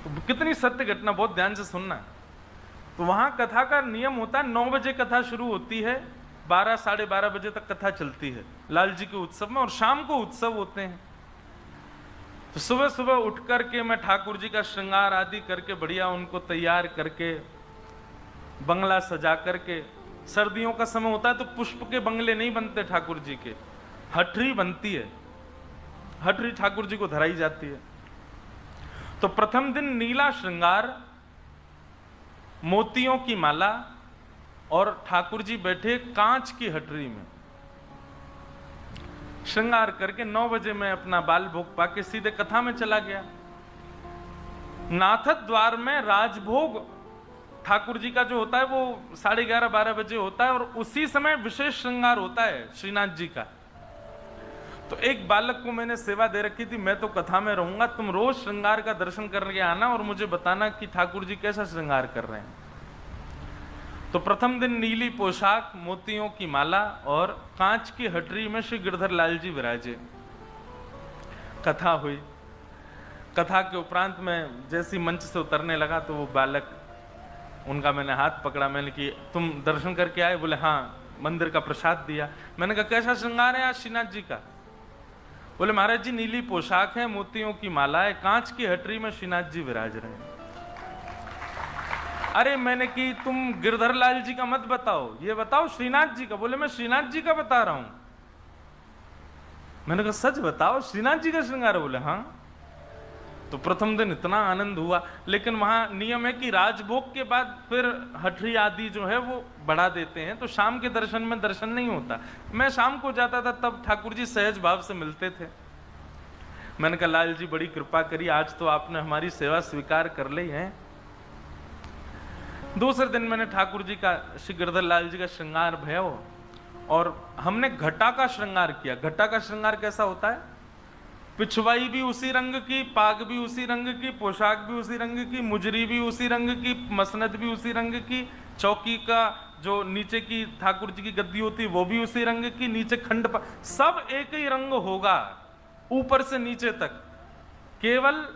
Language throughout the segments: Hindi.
तो कितनी सत्य घटना, बहुत ध्यान से सुनना। तो वहां कथा का नियम होता है, 9 बजे कथा शुरू होती है, 12 साढ़े 12 बजे तक कथा चलती है लाल जी के उत्सव में, और शाम को उत्सव होते हैं। तो सुबह सुबह उठ करके मैं ठाकुर जी का श्रृंगार आदि करके बढ़िया उनको तैयार करके बंगला सजा करके, सर्दियों का समय होता है तो पुष्प के बंगले नहीं बनते ठाकुर जी के, हटरी बनती है, हटरी ठाकुर जी को धराई जाती है। तो प्रथम दिन नीला श्रृंगार, मोतियों की माला, और ठाकुर जी बैठे कांच की हटरी में। श्रृंगार करके 9 बजे मैं अपना बाल भोग पाके सीधे कथा में चला गया। नाथक द्वार में राजभोग ठाकुर जी का जो होता है वो 11:30 12 बजे होता है, और उसी समय विशेष श्रृंगार होता है श्रीनाथ जी का। तो एक बालक को मैंने सेवा दे रखी थी, मैं तो कथा में रहूंगा, तुम रोज श्रृंगार का दर्शन करके आना और मुझे बताना कि ठाकुर जी कैसा श्रृंगार कर रहे हैं। तो प्रथम दिन नीली पोशाक, मोतियों की माला और कांच की हटरी में श्री गिरधर लाल जी विराजे। कथा हुई। कथा के उपरांत में जैसी मंच से उतरने लगा तो वो बालक, उनका मैंने हाथ पकड़ा, मैंने कि तुम दर्शन करके आए? बोले हाँ, मंदिर का प्रसाद दिया। मैंने कहा कैसा श्रृंगार है आज श्रीनाथ जी का? बोले महाराज जी नीली पोशाक है, मोतियों की माला है, कांच की हटरी में श्रीनाथ जी विराज रहे हैं। अरे मैंने कि तुम गिरधर लाल जी का मत बताओ, ये बताओ श्रीनाथ जी का। बोले मैं श्रीनाथ जी का बता रहा हूं। मैंने कहा सच बताओ, श्रीनाथ जी का श्रृंगार? बोले हाँ। तो प्रथम दिन इतना आनंद हुआ, लेकिन वहां नियम है कि राजभोग के बाद फिर हटरी आदि जो है वो बढ़ा देते हैं, तो शाम के दर्शन में दर्शन नहीं होता। मैं शाम को जाता था तब ठाकुर जी सहज भाव से मिलते थे। मैंने कहा लाल जी बड़ी कृपा करी, आज तो आपने हमारी सेवा स्वीकार कर ली है। दूसरे दिन मैंने ठाकुर जी का, श्री गिरधर लाल जी का श्रृंगार भया और हमने घटा का श्रृंगार किया। घटा का श्रृंगार कैसा होता है? पिछवाई भी उसी रंग की, पाग भी उसी रंग की, पोशाक भी उसी रंग की, मुजरी भी उसी रंग की, मसनद भी उसी रंग की, चौकी का जो नीचे की ठाकुर जी की गद्दी होती है वो भी उसी रंग की, नीचे खंड सब एक ही रंग होगा ऊपर से नीचे तक। केवल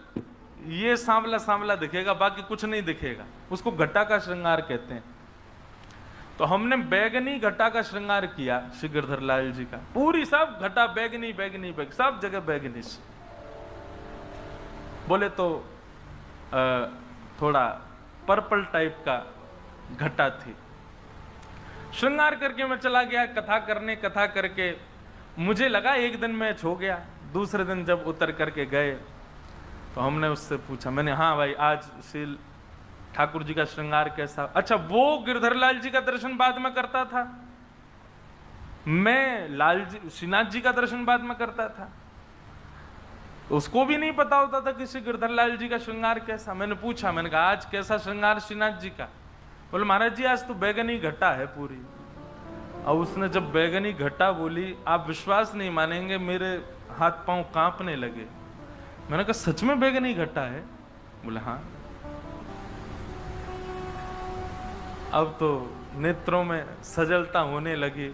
ये सांवला सांवला दिखेगा, बाकी कुछ नहीं दिखेगा। उसको घटा का श्रृंगार कहते हैं। तो हमने बैगनी घटा का श्रृंगार किया श्री गिरधर लाल जी का, पूरी सब घटा बैगनी बैगनी बैग, सब जगह बैगनी से। बोले तो थोड़ा पर्पल टाइप का घटा थी। श्रृंगार करके मैं चला गया कथा करने। कथा करके मुझे लगा एक दिन मैच हो गया। दूसरे दिन जब उतर करके गए तो हमने उससे पूछा, मैंने हाँ भाई आज श्री ठाकुर जी का श्रृंगार कैसा? अच्छा वो गिरधर लाल जी का दर्शन बाद में करता था, मैं लाल जी श्रीनाथ जी का दर्शन बाद में करता था। उसको भी नहीं पता होता था कि श्री गिरधर लाल जी का श्रृंगार कैसा। मैंने पूछा, मैंने कहा आज कैसा श्रृंगार श्रीनाथ जी का? बोले महाराज जी आज तो बैगनी घटा है पूरी। और उसने जब बैगनी घटा बोली, आप विश्वास नहीं मानेंगे, मेरे हाथ पांव कांपने लगे। मैंने कहा सच में बैगनी घटा है? बोले हाँ। अब तो नेत्रों में सजलता होने लगी,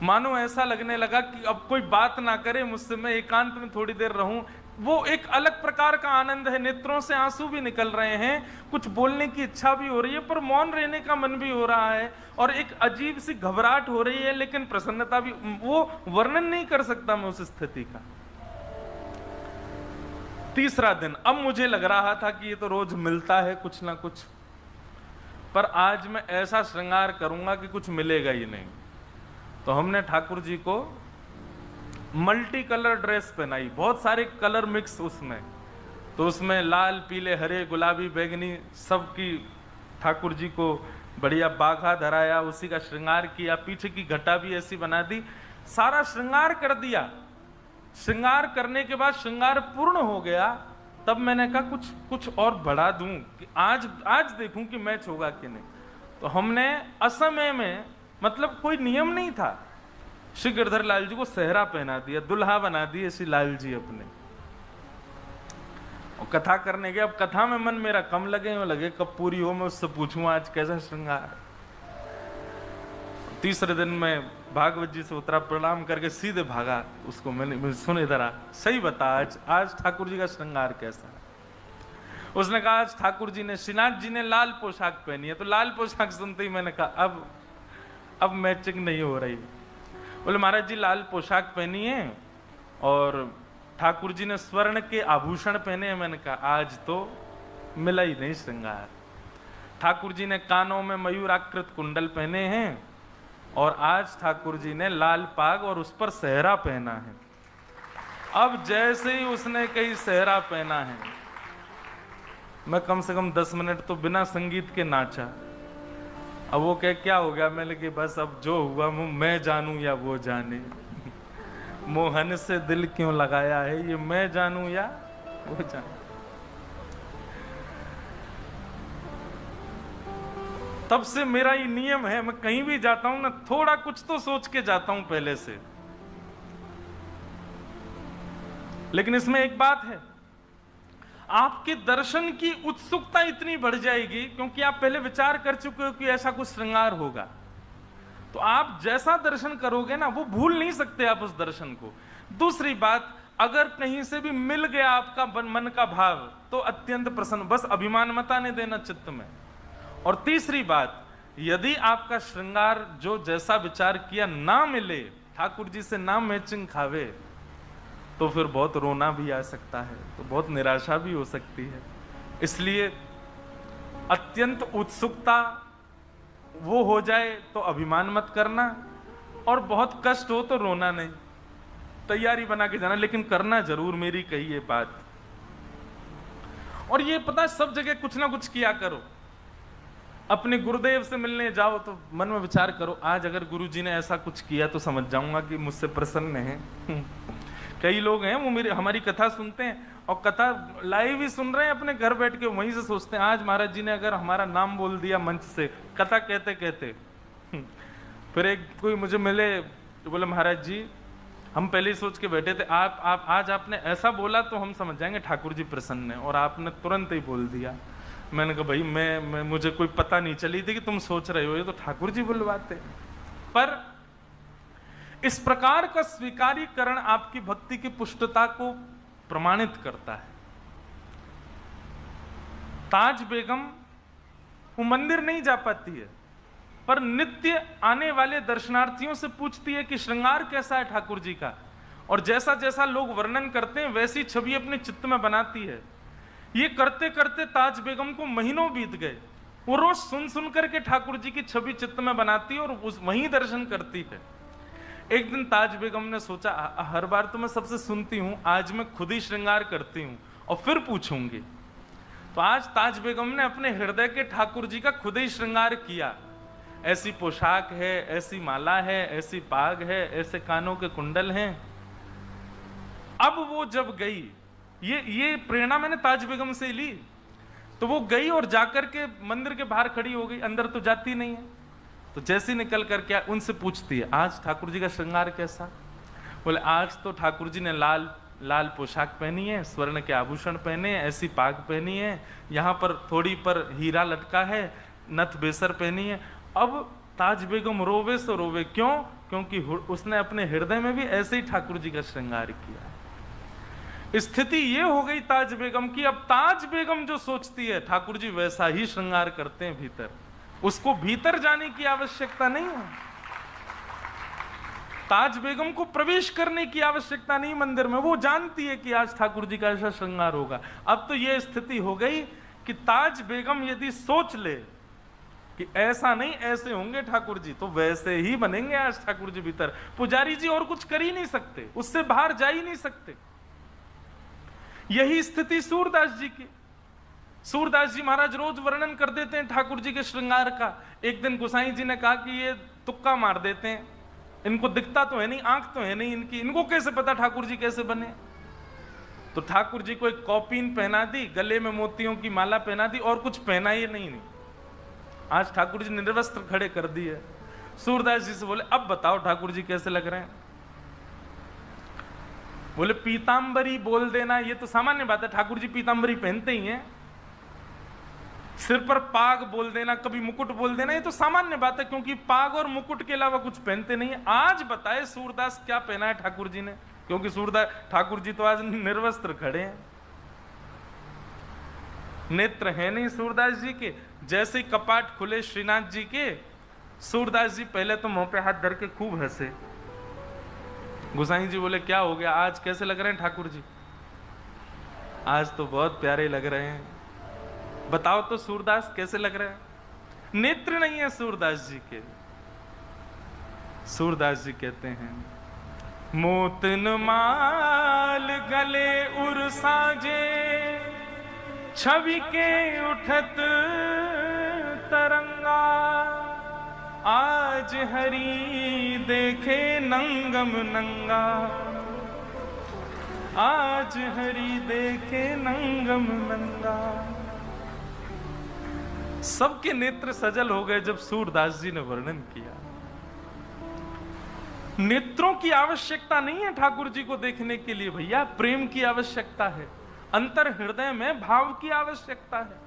मानो ऐसा लगने लगा कि अब कोई बात ना करे मुझसे, मैं एकांत में थोड़ी देर रहूं। वो एक अलग प्रकार का आनंद है, नेत्रों से आंसू भी निकल रहे हैं, कुछ बोलने की इच्छा भी हो रही है, पर मौन रहने का मन भी हो रहा है, और एक अजीब सी घबराहट हो रही है, लेकिन प्रसन्नता भी। वो वर्णन नहीं कर सकता मैं उस स्थिति का। तीसरा दिन, अब मुझे लग रहा था कि ये तो रोज मिलता है कुछ ना कुछ, पर आज मैं ऐसा श्रृंगार करूंगा कि कुछ मिलेगा ही नहीं। तो हमने ठाकुर जी को मल्टी कलर ड्रेस पहनाई, बहुत सारे कलर मिक्स उसमें। तो उसमें लाल, पीले, हरे, गुलाबी, बैगनी सबकी ठाकुर जी को बढ़िया बाघा धराया, उसी का श्रृंगार किया। पीछे की घटा भी ऐसी बना दी, सारा श्रृंगार कर दिया। श्रृंगार करने के बाद श्रृंगार पूर्ण हो गया, तब मैंने कहा कुछ और बढ़ा दूं कि आज देखूं कि मैच होगा कि नहीं। तो हमने असमय में, मतलब कोई नियम नहीं था, श्री गिरधर लाल जी को सेहरा पहना दिया, दुल्हा बना दिए श्री लाल जी अपने, और कथा करने गए। अब कथा में मन मेरा कम लगे कब पूरी हो, मैं उससे पूछूं आज कैसा श्रृंगार। तीसरे दिन मैं भागवत जी से उतरा, प्रणाम करके सीधे भागा उसको। मैंने सुन इधर आ, सही बता आज ठाकुर जी का श्रृंगार कैसा है? उसने कहा आज ठाकुर जी ने, श्रीनाथ जी ने लाल पोशाक पहनी है। तो लाल पोशाक सुनते ही मैंने कहा अब मैचिंग नहीं हो रही। बोले महाराज जी लाल पोशाक पहनी है और ठाकुर जी ने स्वर्ण के आभूषण पहने हैं। मैंने कहा आज तो मिला ही नहीं श्रृंगार। ठाकुर जी ने कानों में मयूराकृत कुंडल पहने हैं और आज ठाकुर जी ने लाल पाग और उस पर सेहरा पहना है। अब जैसे ही उसने कहीं सेहरा पहना है, मैं कम से कम 10 मिनट तो बिना संगीत के नाचा। अब वो क्या हो गया? मैंने कि बस अब जो हुआ मैं जानूं या वो जाने। मोहन से दिल क्यों लगाया है, ये मैं जानूं या वो जाने। तब से मेरा ये नियम है, मैं कहीं भी जाता हूं ना, थोड़ा कुछ तो सोच के जाता हूं पहले से। लेकिन इसमें एक बात है, आपके दर्शन की उत्सुकता इतनी बढ़ जाएगी क्योंकि आप पहले विचार कर चुके हो कि ऐसा कुछ श्रृंगार होगा। तो आप जैसा दर्शन करोगे ना, वो भूल नहीं सकते आप उस दर्शन को। दूसरी बात, अगर कहीं से भी मिल गया आपका मन का भाव तो अत्यंत प्रसन्न, बस अभिमान मत आने देना चित्त में। और तीसरी बात, यदि आपका श्रृंगार जो जैसा विचार किया ना मिले, ठाकुर जी से ना मैचिंग खावे, तो फिर बहुत रोना भी आ सकता है, तो बहुत निराशा भी हो सकती है। इसलिए अत्यंत उत्सुकता वो हो जाए तो अभिमान मत करना, और बहुत कष्ट हो तो रोना नहीं, तैयारी बना के जाना, लेकिन करना जरूर मेरी कही ये बात। और ये पता है, सब जगह कुछ ना कुछ किया करो। अपने गुरुदेव से मिलने जाओ तो मन में विचार करो, आज अगर गुरु जी ने ऐसा कुछ किया तो समझ जाऊंगा कि मुझसे प्रसन्न है। कई लोग हैं वो हमारी कथा सुनते हैं और कथा लाइव ही सुन रहे हैं अपने घर बैठ के, वहीं से सोचते हैं आज महाराज जी ने अगर हमारा नाम बोल दिया मंच से कथा कहते कहते। फिर एक कोई मुझे मिले तो बोले महाराज जी हम पहले ही सोच के बैठे थे, आप आज आपने ऐसा बोला तो हम समझ जाएंगे ठाकुर जी प्रसन्न है, और आपने तुरंत ही बोल दिया। मैंने कहा भाई मैं मुझे कोई पता नहीं चली थी कि तुम सोच रहे हो, ये तो ठाकुर जी बुलवाते। पर इस प्रकार का स्वीकारीकरण आपकी भक्ति की पुष्टता को प्रमाणित करता है। ताज बेगम वो मंदिर नहीं जा पाती है, पर नित्य आने वाले दर्शनार्थियों से पूछती है कि श्रृंगार कैसा है ठाकुर जी का, और जैसा जैसा लोग वर्णन करते हैं वैसी छवि अपने चित्त में बनाती है। ये करते करते ताज बेगम को महीनों बीत गए। वो रोज सुन सुन करके ठाकुर जी की छवि चित्त में बनाती है और उस वहीं दर्शन करती है। एक दिन ताज बेगम ने सोचा, हर बार तो मैं सबसे सुनती हूं, आज मैं खुद ही श्रृंगार करती हूं और फिर पूछूंगी। तो आज ताज बेगम ने अपने हृदय के ठाकुर जी का खुद ही श्रृंगार किया। ऐसी पोशाक है, ऐसी माला है, ऐसी पाग है, ऐसे कानों के कुंडल हैं। अब वो जब गई, ये प्रेरणा मैंने ताज बेगम से ली, तो वो गई और जाकर के मंदिर के बाहर खड़ी हो गई, अंदर तो जाती नहीं है। तो जैसे निकल करके उनसे पूछती है आज ठाकुर जी का श्रृंगार कैसा? बोले आज तो ठाकुर जी ने लाल लाल पोशाक पहनी है, स्वर्ण के आभूषण पहने हैं, ऐसी पाग पहनी है, यहाँ पर थोड़ी पर हीरा लटका है, नथ बेसर पहनी है। अब ताज बेगम रोवे सो रोवे, क्यों? क्योंकि उसने अपने हृदय में भी ऐसे ही ठाकुर जी का श्रृंगार किया। स्थिति ये हो गई ताज बेगम की, अब ताज बेगम जो सोचती है ठाकुर जी वैसा ही श्रृंगार करते हैं भीतर, उसको भीतर जाने की आवश्यकता नहीं है। ताज बेगम को प्रवेश करने की आवश्यकता नहीं मंदिर में, वो जानती है कि आज ठाकुर जी का ऐसा श्रृंगार होगा। अब तो ये स्थिति हो गई कि ताज बेगम यदि सोच ले कि ऐसा नहीं ऐसे होंगे ठाकुर जी, तो वैसे ही बनेंगे आज ठाकुर जी भीतर। पुजारी जी और कुछ कर ही नहीं सकते, उससे बाहर जा ही नहीं सकते। यही स्थिति सूरदास जी की। सूरदास जी महाराज रोज वर्णन कर देते हैं ठाकुर जी के श्रृंगार का। एक दिन गोसाई जी ने कहा कि ये तुक्का मार देते हैं, इनको दिखता तो है नहीं, आंख तो है नहीं इनकी, इनको कैसे पता ठाकुर जी कैसे बने? तो ठाकुर जी को एक कौपीन पहना दी, गले में मोतियों की माला पहना दी, और कुछ पहना ही नहीं। आज ठाकुर जी निर्वस्त्र खड़े कर दिए। सूरदास जी से बोले अब बताओ ठाकुर जी कैसे लग रहे हैं? बोले पीतांबरी बोल देना ये तो सामान्य बात है, ठाकुर जी पीतांबरी पहनते ही हैं। सिर पर पाग बोल देना, कभी मुकुट बोल देना, ये तो सामान्य बात है, क्योंकि पाग और मुकुट के अलावा कुछ पहनते नहीं है। आज बताए सूरदास क्या पहना है ठाकुर जी ने, क्योंकि सूरदास ठाकुर जी तो आज निर्वस्त्र खड़े हैं। नेत्र है नहीं सूरदास जी के। जैसे कपाट खुले श्रीनाथ जी के, सूरदास जी पहले तो मुंह पे हाथ धर के खूब हंसे। गोसाई जी बोले क्या हो गया, आज कैसे लग रहे हैं ठाकुर जी? आज तो बहुत प्यारे लग रहे हैं। बताओ तो सूरदास कैसे लग रहे हैं? नेत्र नहीं है सूरदास जी के। सूरदास जी कहते हैं, मोतन माल गले उर साजे, छवि के उठत तरंगा, आज हरि देखे नंगम नंगा, आज हरि देखे नंगम नंगा। सबके नेत्र सजल हो गए जब सूरदास जी ने वर्णन किया। नेत्रों की आवश्यकता नहीं है ठाकुर जी को देखने के लिए भैया, प्रेम की आवश्यकता है, अंतर हृदय में भाव की आवश्यकता है।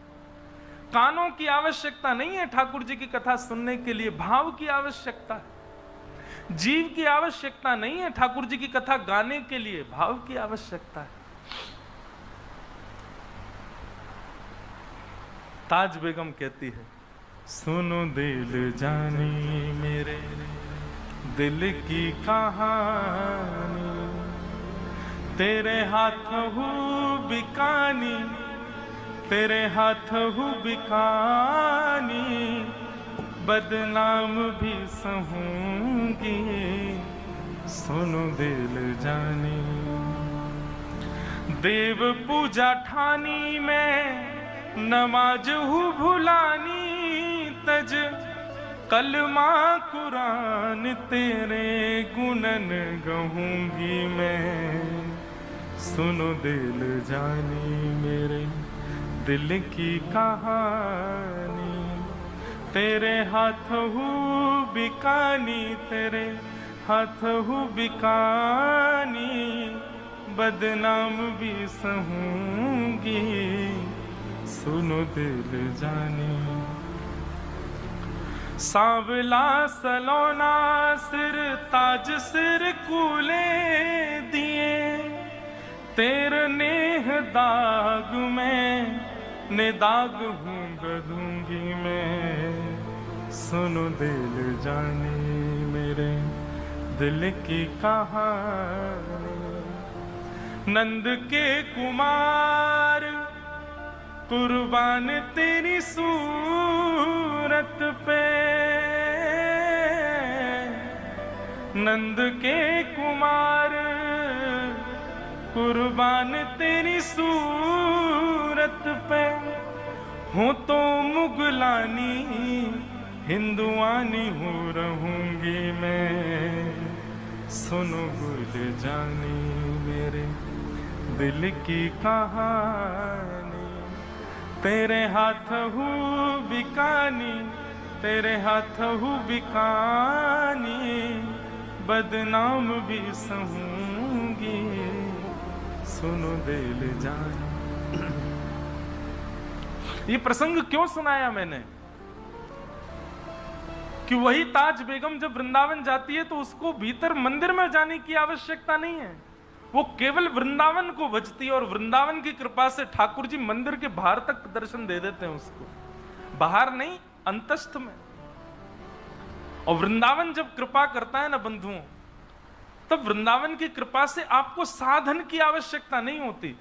कानों की आवश्यकता नहीं है ठाकुर जी की कथा सुनने के लिए, भाव की आवश्यकता है। जीव की आवश्यकता नहीं है ठाकुर जी की कथा गाने के लिए, भाव की आवश्यकता है। ताज बेगम कहती है, सुनो दिल जानी मेरे दिल की कहानी, तेरे हाथ हूँ बिकानी, तेरे हाथ हूँ बिकानी, बदनाम भी सहूंगी, सुनो दिल जानी। देव पूजा ठानी में नमाज हूँ भुलानी, तज कलमा कुरान तेरे गुणन गहूंगी मैं, सुनो दिल जानी मेरे दिल की कहानी, तेरे हाथ हूँ बिकानी, तेरे हाथ हूँ बिकानी, बदनाम भी सहूंगी, सुनो दिल जानी। सांवला सलोना सिर ताज सिर कूले दिए, तेरे नेह दाग में ने दाग हूँ गधूंगी मैं, सुनो दिल जानी मेरे दिल की कहानी। नंद के कुमार कुर्बान तेरी सूरत पे, नंद के कुमार कुर्बान तेरी सूरत पे, हूँ तो मुगलानी हिंदुआनी हो रहूंगी मैं, सुनो गुल जानी मेरे दिल की कहानी, तेरे हाथ हूँ बिकानी, तेरे हाथ हूँ बिकानी, बदनाम भी सहूंगी, सुनो दिल जानी। ये प्रसंग क्यों सुनाया मैंने कि वही ताज बेगम जब वृंदावन जाती है तो उसको भीतर मंदिर में जाने की आवश्यकता नहीं है, वो केवल वृंदावन को भजती है और वृंदावन की कृपा से ठाकुर जी मंदिर के बाहर तक दर्शन दे देते हैं उसको, बाहर नहीं अंतस्थ में। और वृंदावन जब कृपा करता है ना बंधुओं, तब वृंदावन की कृपा से आपको साधन की आवश्यकता नहीं होती।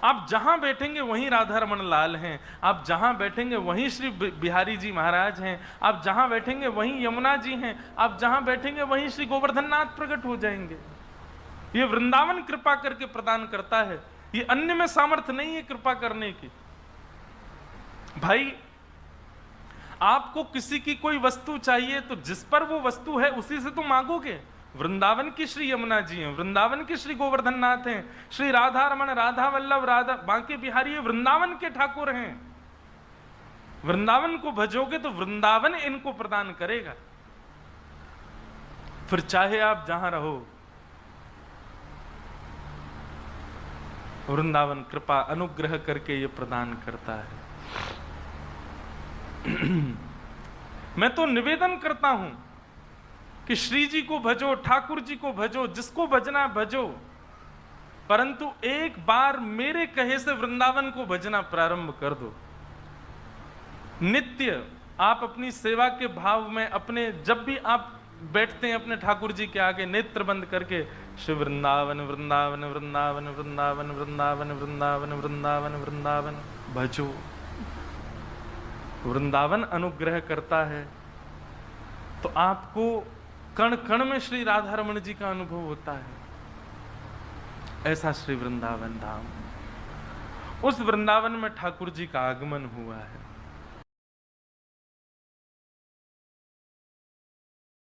आप जहां बैठेंगे वहीं राधा रमन लाल हैं, आप जहां बैठेंगे वहीं श्री बिहारी जी महाराज हैं, आप जहां बैठेंगे वहीं यमुना जी हैं, आप जहां बैठेंगे वहीं श्री गोवर्धन नाथ प्रकट हो जाएंगे। ये वृंदावन कृपा करके प्रदान करता है, ये अन्य में सामर्थ्य नहीं है कृपा करने की। भाई आपको किसी की कोई वस्तु चाहिए तो जिस पर वो वस्तु है उसी से तो मांगोगे। वृंदावन की श्री यमुना जी हैं, वृंदावन के श्री गोवर्धन नाथ हैं, श्री राधा रमन, राधा वल्लभ, राधा बांके बिहारी वृंदावन के ठाकुर हैं। वृंदावन को भजोगे तो वृंदावन इनको प्रदान करेगा। फिर चाहे आप जहां रहो, वृंदावन कृपा अनुग्रह करके ये प्रदान करता है। मैं तो निवेदन करता हूं कि श्री जी को भजो, ठाकुर जी को भजो, जिसको भजना भजो। परंतु एक बार मेरे कहे से वृंदावन को भजना प्रारंभ कर दो। नित्य आप अपनी सेवा के भाव में अपने, जब भी आप बैठते हैं अपने ठाकुर जी के आगे नेत्र बंद करके, शिव वृंदावन वृंदावन वृंदावन वृंदावन वृंदावन वृंदावन वृंदावन वृंदावन भजो। वृंदावन अनुग्रह करता है तो आपको कण कण में श्री राधा रमण जी का अनुभव होता है। ऐसा श्री वृंदावन धाम, उस वृंदावन में ठाकुर जी का आगमन हुआ है।